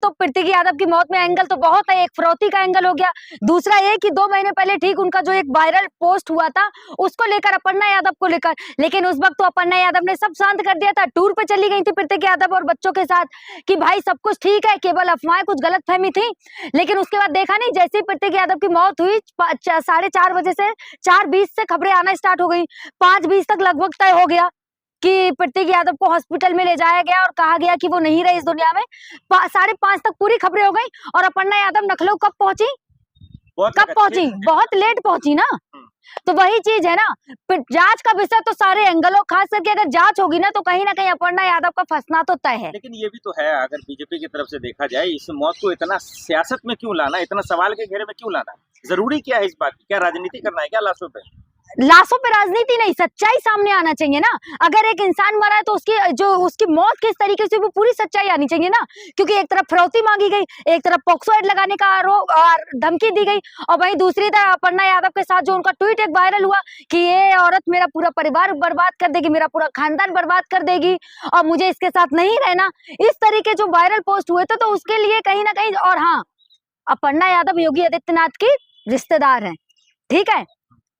तो प्रीति यादव की मौत में एंगल तो बहुत है, एक फिरौती का एंगल हो गया, दूसरा ये कि 2 महीने पहले ठीक उनका जो एक वायरल पोस्ट हुआ था उसको लेकर, अपर्णा यादव को लेकर, लेकिन उस वक्त तो अपर्णा यादव ने सब शांत कर दिया था। टूर पे चली गई थी प्रीति यादव और बच्चों के साथ कि भाई सब कुछ ठीक है, केवल अफवाहें, कुछ गलतफहमी थी। लेकिन उसके बाद देखा नहीं, जैसे ही प्रीति यादव की मौत हुई 4:30 बजे से 4:20 से खबरें आना स्टार्ट हो गई, 5:20 तक लगभग तय हो गया कि प्रीति यादव को हॉस्पिटल में ले जाया गया और कहा गया कि वो नहीं रहे इस दुनिया में। 5:30 तक पूरी खबरें हो गई और अपर्णा यादव लखनऊ कब पहुंची? बहुत लेट पहुंची ना। तो वही चीज है ना, जांच का विषय तो सारे एंगलों, खास करके अगर जांच होगी ना तो कहीं ना कहीं अपर्णा यादव का फंसना तो तय है। लेकिन ये भी तो है, अगर बीजेपी की तरफ से देखा जाए, इस मौत को इतना सियासत में क्यों लाना, इतना सवाल के घेरे में क्यों लाना, जरूरी क्या है इस बात की? क्या राजनीति करना है क्या लाशों पे? लाशों पे राजनीति नहीं, सच्चाई सामने आना चाहिए ना। अगर एक इंसान मरा है तो उसकी मौत किस तरीके से, वो पूरी सच्चाई आनी चाहिए ना। क्योंकि एक तरफ फिरौती मांगी गई, एक तरफ पॉक्सो एक्ट लगाने का आरोप और धमकी दी गई, और वहीं दूसरी तरफ अपर्णा यादव के साथ जो उनका ट्वीट एक वायरल हुआ कि ये औरत मेरा पूरा परिवार बर्बाद कर देगी, मेरा पूरा खानदान बर्बाद कर देगी और मुझे इसके साथ नहीं रहना, इस तरीके जो वायरल पोस्ट हुए थे, तो उसके लिए कहीं ना कहीं। और हाँ, अपर्णा यादव योगी आदित्यनाथ की रिश्तेदार है, ठीक है,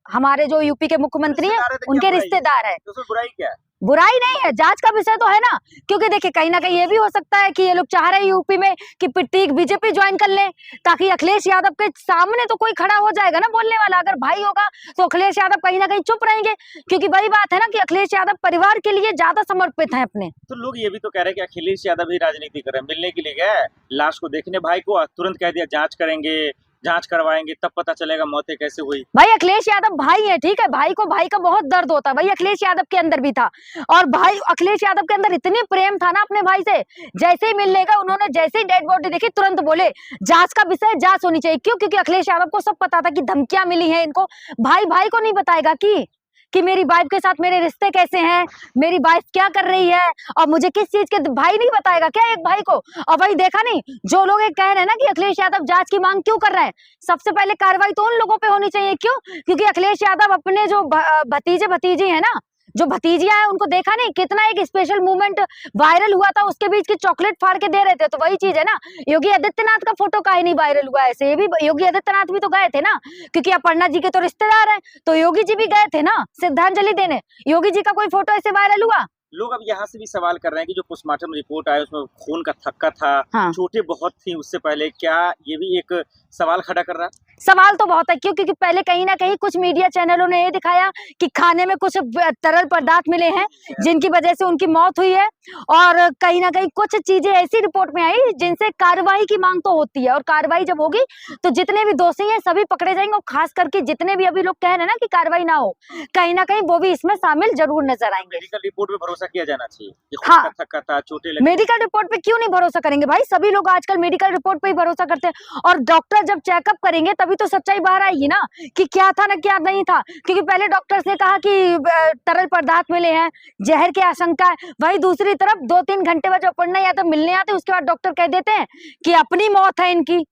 हमारे जो यूपी के मुख्यमंत्री हैं उनके रिश्तेदार है। तो बुराई क्या है? बुराई नहीं है, जांच का विषय तो है ना। क्योंकि देखिए कहीं ना कहीं ये भी हो सकता है कि ये लोग चाह रहे हैं यूपी में कि प्रतीक बीजेपी ज्वाइन कर ले, ताकि अखिलेश यादव के सामने तो कोई खड़ा हो जाएगा ना बोलने वाला। अगर भाई होगा तो अखिलेश यादव कहीं ना कहीं चुप रहेंगे, क्योंकि वही बात है ना कि अखिलेश यादव परिवार के लिए ज्यादा समर्पित है अपने। तो लोग ये भी तो कह रहे हैं कि अखिलेश यादव ही राजनीति कर रहे हैं, मिलने के लिए गए लाश को देखने भाई को, तुरंत कह दिया जांच करेंगे, जांच करवाएंगे, तब पता चलेगा मौतें कैसे हुई। भाई अखिलेश यादव भाई है, ठीक है, भाई को भाई का बहुत दर्द होता है, भाई अखिलेश यादव के अंदर भी था। और भाई अखिलेश यादव के अंदर इतने प्रेम था ना अपने भाई से, जैसे ही मिलने का उन्होंने, जैसे ही डेड बॉडी देखी तुरंत बोले जांच का विषय, जांच होनी चाहिए। क्यों? क्योंकि अखिलेश यादव को सब पता था कि धमकियां मिली हैं इनको। भाई भाई को नहीं बताएगा कि मेरी वाइफ के साथ मेरे रिश्ते कैसे हैं, मेरी वाइफ क्या कर रही है और मुझे किस चीज के, भाई नहीं बताएगा क्या एक भाई को? और भाई देखा नहीं, जो लोग एक कह रहे हैं ना कि अखिलेश यादव जांच की मांग क्यों कर रहे हैं, सबसे पहले कार्रवाई तो उन लोगों पे होनी चाहिए। क्यों? क्योंकि अखिलेश यादव अपने जो भतीजे भतीजी है ना, जो भतीजियां हैं, उनको देखा नहीं कितना एक स्पेशल मूवमेंट वायरल हुआ था, उसके बीच की चॉकलेट फाड़ के दे रहे थे। तो वही चीज है ना, योगी आदित्यनाथ का फोटो काहे नहीं वायरल हुआ ऐसे? ये भी योगी आदित्यनाथ भी तो गए थे ना, क्योंकि अपर्णा जी के तो रिश्तेदार हैं, तो योगी जी भी गए थे ना श्रद्धांजलि देने। योगी जी का कोई फोटो ऐसे वायरल हुआ? लोग अब यहाँ से भी सवाल कर रहे हैं कि जो पोस्टमार्टम रिपोर्ट आया उसमें खून का थक्का था, चोटें बहुत थी उससे पहले, क्या ये भी एक सवाल खड़ा कर रहा है? सवाल तो बहुत है। क्यों? क्योंकि पहले कहीं ना कहीं कुछ मीडिया चैनलों ने ये दिखाया कि खाने में कुछ तरल पदार्थ मिले हैं जिनकी वजह से उनकी मौत हुई है, और कहीं ना कहीं कुछ चीजें ऐसी रिपोर्ट में आई जिनसे कार्रवाई की मांग तो होती है, और कार्रवाई जब होगी तो जितने भी दोषी हैं सभी पकड़े जाएंगे, और खास करके जितने भी अभी लोग कह रहे हैं ना कि कार्रवाई ना हो, कहीं ना कहीं वो भी इसमें शामिल जरूर नजर आएंगे। मेडिकल रिपोर्ट पे भरोसा किया जाना चाहिए। हाँ, थक्का था, चोटें लगी। मेडिकल रिपोर्ट पे क्यों नहीं भरोसा करेंगे भाई? सभी लोग आजकल मेडिकल रिपोर्ट पे ही भरोसा करते हैं, और डॉक्टर जब चेकअप करेंगे तभी तो सच्चाई बाहर आएगी ना कि क्या था ना क्या नहीं था। क्योंकि पहले डॉक्टर्स ने कहा कि तरल पदार्थ मिले हैं, जहर की आशंका है, वही दूसरी तरफ 2-3 घंटे बाद अपर्णा यादव मिलने आते, उसके बाद डॉक्टर कह देते हैं कि अपनी मौत है इनकी,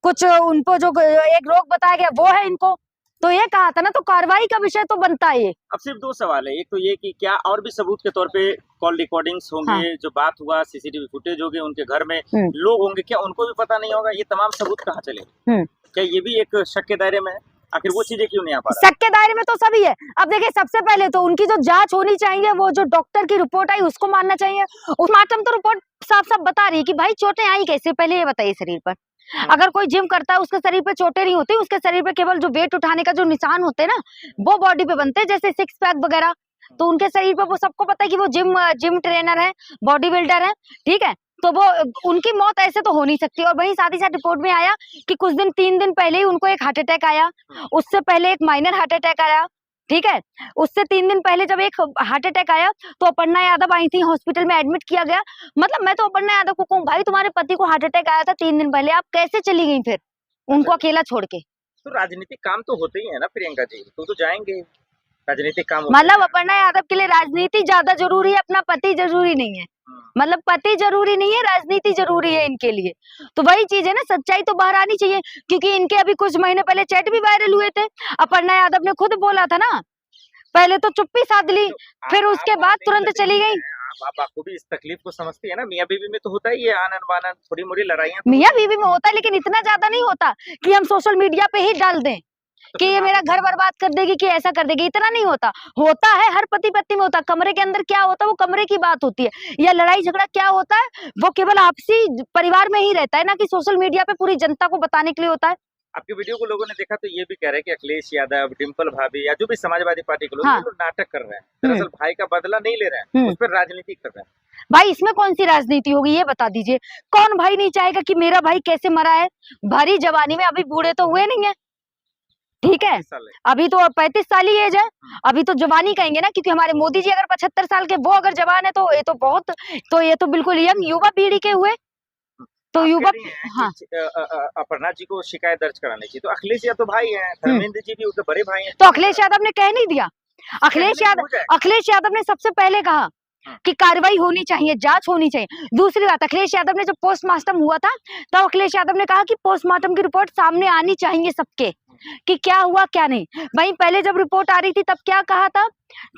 कुछ उनको जो एक रोग बताया गया वो है इनको। तो ये कहा था ना, तो कार्रवाई का विषय तो बनता है ये। अब सिर्फ 2 सवाल है, एक तो ये कि क्या और भी सबूत के तौर पे कॉल रिकॉर्डिंग्स होंगे, हाँ। जो बात हुआ, सीसीटीवी फुटेज होंगे, उनके घर में लोग होंगे, क्या उनको भी पता नहीं होगा? ये तमाम सबूत कहाँ चले? क्या ये भी एक शक के दायरे में है? आखिर वो चीजें क्यों नहीं आ पा रहा? शक के दायरे में तो सभी है। अब देखिए, सबसे पहले तो उनकी जो जांच होनी चाहिए, वो जो डॉक्टर की रिपोर्ट आई उसको मानना चाहिए। पोस्टमार्टम तो रिपोर्ट साफ साफ बता रही है कि भाई चोटें आई कैसे, पहले ये बताइए शरीर पर। अगर कोई जिम करता है उसके शरीर पे चोटें नहीं होती, उसके शरीर पे केवल जो वेट उठाने का जो निशान होते हैं ना, वो बॉडी पे बनते हैं, जैसे 6 पैक वगैरह। तो उनके शरीर पे वो सबको पता है कि वो जिम ट्रेनर है, बॉडी बिल्डर है, ठीक है, तो वो उनकी मौत ऐसे तो हो नहीं सकती। और वहीं साथ ही साथ रिपोर्ट में आया कि कुछ दिन 3 दिन पहले ही उनको एक हार्ट अटैक आया, उससे पहले एक माइनर हार्ट अटैक आया, ठीक है, उससे 3 दिन पहले जब एक हार्ट अटैक आया तो अपर्णा यादव आई थी, हॉस्पिटल में एडमिट किया गया। मतलब मैं तो अपर्णा यादव को कहूँ, भाई तुम्हारे पति को हार्ट अटैक आया था 3 दिन पहले, आप कैसे चली गई फिर उनको अकेला छोड़ के? तो राजनीतिक काम तो होते ही है ना प्रियंका जी, तो जाएंगे राजनीतिक काम। मतलब अपर्णा यादव के लिए राजनीति ज्यादा जरूरी है, अपना पति जरूरी नहीं है। मतलब पति जरूरी नहीं है, राजनीति जरूरी है इनके लिए। तो वही चीज है ना, सच्चाई तो बाहर आनी चाहिए। क्योंकि इनके अभी कुछ महीने पहले चैट भी वायरल हुए थे, अपर्णा यादव ने खुद बोला था ना, पहले तो चुप्पी साध ली, फिर उसके बाद तुरंत चली गई। आप बाखूबी इस तकलीफ को समझती है ना। मियाँ बीवी में तो होता ही है आनन बानन, थोड़ी मोड़ी लड़ाइयाँ तो मियाँ बीवी में होता है, लेकिन इतना ज्यादा नहीं होता कि हम सोशल मीडिया पे ही डाल दें तो कि फिर ये मेरा माफी घर बर्बाद कर देगी, कि ऐसा कर देगी। इतना नहीं होता। होता है, हर पति पत्नी में होता है। कमरे के अंदर क्या होता है वो कमरे की बात होती है, या लड़ाई झगड़ा क्या होता है वो केवल आपसी परिवार में ही रहता है, ना कि सोशल मीडिया पे पूरी जनता को बताने के लिए होता है। आपकी वीडियो को लोगों ने देखा तो ये भी कह रहे हैं कि अखिलेश यादव, डिम्पल भाभी या जो भी समाजवादी पार्टी के लोग, हाँ। ये लोग नाटक कर रहे हैं। दरअसल भाई का बदला नहीं ले रहे हैं, उस पर राजनीति कर रहे हैं। भाई इसमें कौन सी राजनीति होगी, ये बता दीजिए। कौन भाई नहीं चाहेगा कि मेरा भाई कैसे मरा है भरी जवानी में? अभी बूढ़े तो हुए नहीं है, ठीक है, अभी तो 35 साल ही एज है। अभी तो जवानी कहेंगे ना, क्योंकि हमारे मोदी जी अगर 75 साल के वो अगर जवान है तो ये तो बहुत, तो ये तो बिल्कुल यंग युवा पीढ़ी के हुए। तो युवा, हाँ, अपर्णा जी को शिकायत दर्ज करानी चाहिए। तो अखिलेश यादव भाई हैं, धर्मेंद्र जी भी उनके बड़े भाई हैं। तो अखिलेश यादव ने कह नहीं दिया? अखिलेश यादव ने सबसे पहले कहा कि कार्रवाई होनी चाहिए, जांच होनी चाहिए। दूसरी बात, अखिलेश यादव ने जब पोस्टमार्टम हुआ था तो अखिलेश यादव ने कहा कि पोस्टमार्टम की रिपोर्ट सामने आनी चाहिए सबके, कि क्या हुआ क्या नहीं। वहीं पहले जब रिपोर्ट आ रही थी तब क्या कहा था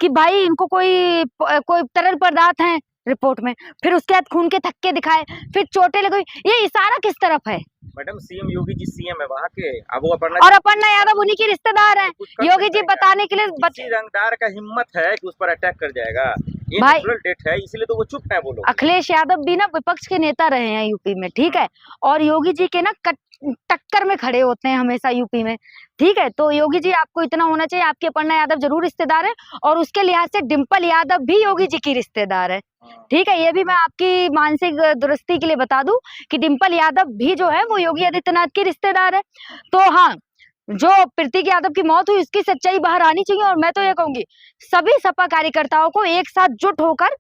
कि भाई इनको कोई तरल पदार्थ है रिपोर्ट में, फिर उसके बाद खून के थक्के दिखाए, फिर चोटें लगी। ये इशारा किस तरफ है? Madam CM Yogi ji CM है वहाँ के, अब वो अपर्णा यादव उन्हीं की रिश्तेदार है। योगी जी बताने के लिए रंगदार का हिम्मत है कि उस पर अटैक कर जाएगा, ये भाई डेट है, इसलिए तो वो चुप है। वो लोग, अखिलेश यादव भी ना विपक्ष के नेता रहे हैं यूपी में, ठीक है, और योगी जी के ना टक्कर में खड़े होते हैं हमेशा यूपी में, ठीक है। तो योगी जी आपको इतना होना चाहिए, आपकी अपर्णा यादव जरूर रिश्तेदार है, और उसके लिहाज से डिम्पल यादव भी योगी जी की रिश्तेदार है, ठीक है। ये भी मैं आपकी मानसिक दुरुस्ती के लिए बता दूं कि डिम्पल यादव भी जो है वो योगी आदित्यनाथ की रिश्तेदार है। तो हाँ, जो प्रतीक यादव की मौत हुई उसकी सच्चाई बाहर आनी चाहिए, और मैं तो ये कहूंगी सभी सपा कार्यकर्ताओं को एक साथ जुट होकर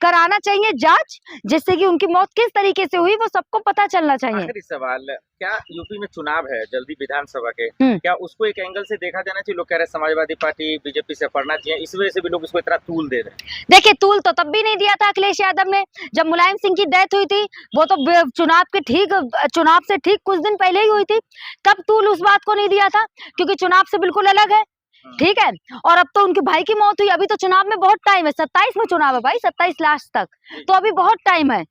कराना चाहिए जांच, जिससे कि उनकी मौत किस तरीके से हुई वो सबको पता चलना चाहिए। आखिरी सवाल, क्या यूपी में चुनाव है जल्दी विधानसभा के, क्या उसको एक एंगल से देखा जाना चाहिए? लोग कह रहे हैं समाजवादी पार्टी बीजेपी से पढ़ना चाहिए, इस वजह से भी लोग उसको इतना तूल दे रहे हैं। देखिए, तूल तो तब भी नहीं दिया था अखिलेश यादव ने जब मुलायम सिंह की डेथ हुई थी, वो तो चुनाव से ठीक कुछ दिन पहले ही हुई थी, तब तूल उस बात को नहीं दिया था, क्योंकि चुनाव से बिल्कुल अलग है, ठीक है। और अब तो उनके भाई की मौत हुई, अभी तो चुनाव में बहुत टाइम है, 27 में चुनाव है भाई, 27 लास्ट तक, तो अभी बहुत टाइम है,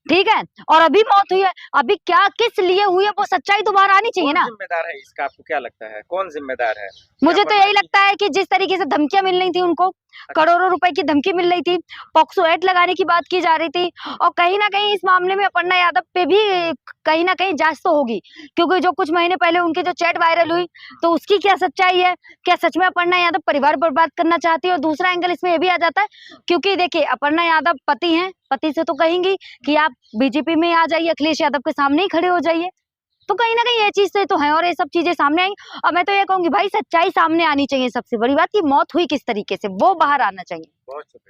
ठीक है। और अभी मौत हुई है, अभी क्या किस लिए हुई है वो सच्चाई तो बाहर आनी चाहिए ना। कौन जिम्मेदार है इसका, आपको क्या लगता है कौन जिम्मेदार है? मुझे तो यही लगता है कि जिस तरीके से धमकियां मिल रही थी उनको, करोड़ों रुपए की धमकी मिल रही थी, पॉक्सो एक्ट लगाने की बात की जा रही थी, और कहीं ना कहीं इस मामले में अपर्णा यादव पे भी कहीं ना कहीं जांच तो होगी, क्योंकि जो कुछ महीने पहले उनकी जो चैट वायरल हुई तो उसकी क्या सच्चाई है, क्या सच में अपर्णा यादव परिवार बर्बाद करना चाहती है। और दूसरा एंगल इसमें यह भी आ जाता है, क्योंकि देखिए अपर्णा यादव पति हैं, पति से तो कहेंगी कि आप बीजेपी में आ जाइए, अखिलेश यादव के सामने ही खड़े हो जाइए, तो कहीं ना कहीं ये चीज से तो है, और ये सब चीजें सामने आएंगी। और मैं तो ये कहूंगी भाई सच्चाई सामने आनी चाहिए, सबसे बड़ी बात की मौत हुई किस तरीके से वो बाहर आना चाहिए। बहुत शुक्रिया।